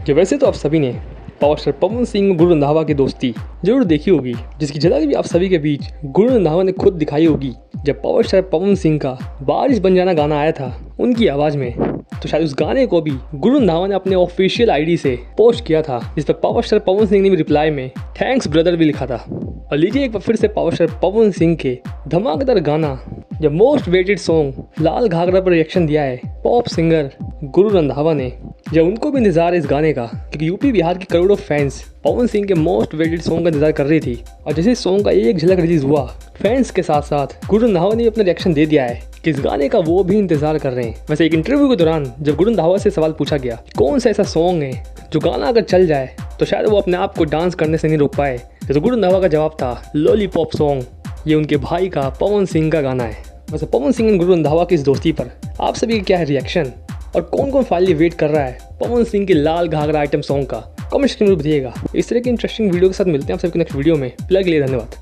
कि वैसे तो आप सभी ने पावर स्टार पवन सिंह और गुरु रंधावा की दोस्ती जरूर देखी होगी, जिसकी झलक भी आप सभी के बीच गुरु रंधावा ने खुद दिखाई होगी जब पावर स्टार पवन सिंह का बारिश बन जाना गाना आया था उनकी आवाज़ में। तो शायद उस गाने को भी गुरु रंधावा ने अपने ऑफिशियल आईडी से पोस्ट किया था, जिस पर पावर स्टार पवन सिंह ने भी रिप्लाई में थैंक्स ब्रदर भी लिखा था। और लीजिए एक बार फिर से पावर स्टार पवन सिंह के धमाकेदार गाना जब मोस्ट वेटेड सॉन्ग लाल घाघरा पर रिएक्शन दिया है पॉप सिंगर गुरु रंधावा ने, जब उनको भी इंतजार है इस गाने का, क्योंकि यूपी बिहार की करोड़ों फैंस पवन सिंह के मोस्ट वेटेड सॉन्ग का इंतजार कर रही थी। और जैसे इस सॉन्ग का एक झलक रिलीज हुआ, फैंस के साथ साथ गुरु रंधावा ने अपना रिएक्शन दे दिया है कि इस गाने का वो भी इंतजार कर रहे हैं। वैसे एक इंटरव्यू के दौरान जब गुरु रंधावा से सवाल पूछा गया कौन सा ऐसा सॉन्ग है जो गाना अगर चल जाए तो शायद वो अपने आप को डांस करने से नहीं रोक पाए, तो गुरु रंधावा का जवाब था लॉलीपॉप सॉन्ग। ये उनके भाई का पवन सिंह का गाना है। वैसे पवन सिंह और गुरु रंधावा की इस दोस्ती पर आप सभी का क्या है रिएक्शन, और कौन कौन फाइनली वेट कर रहा है पवन सिंह के लाल घाघरा आइटम सॉन्ग का, कमेंट सेक्शन में बताइएगा। इस तरह की इंटरेस्टिंग वीडियो के साथ मिलते हैं आप सबके नेक्स्ट वीडियो में। फिलहाल के लिए धन्यवाद।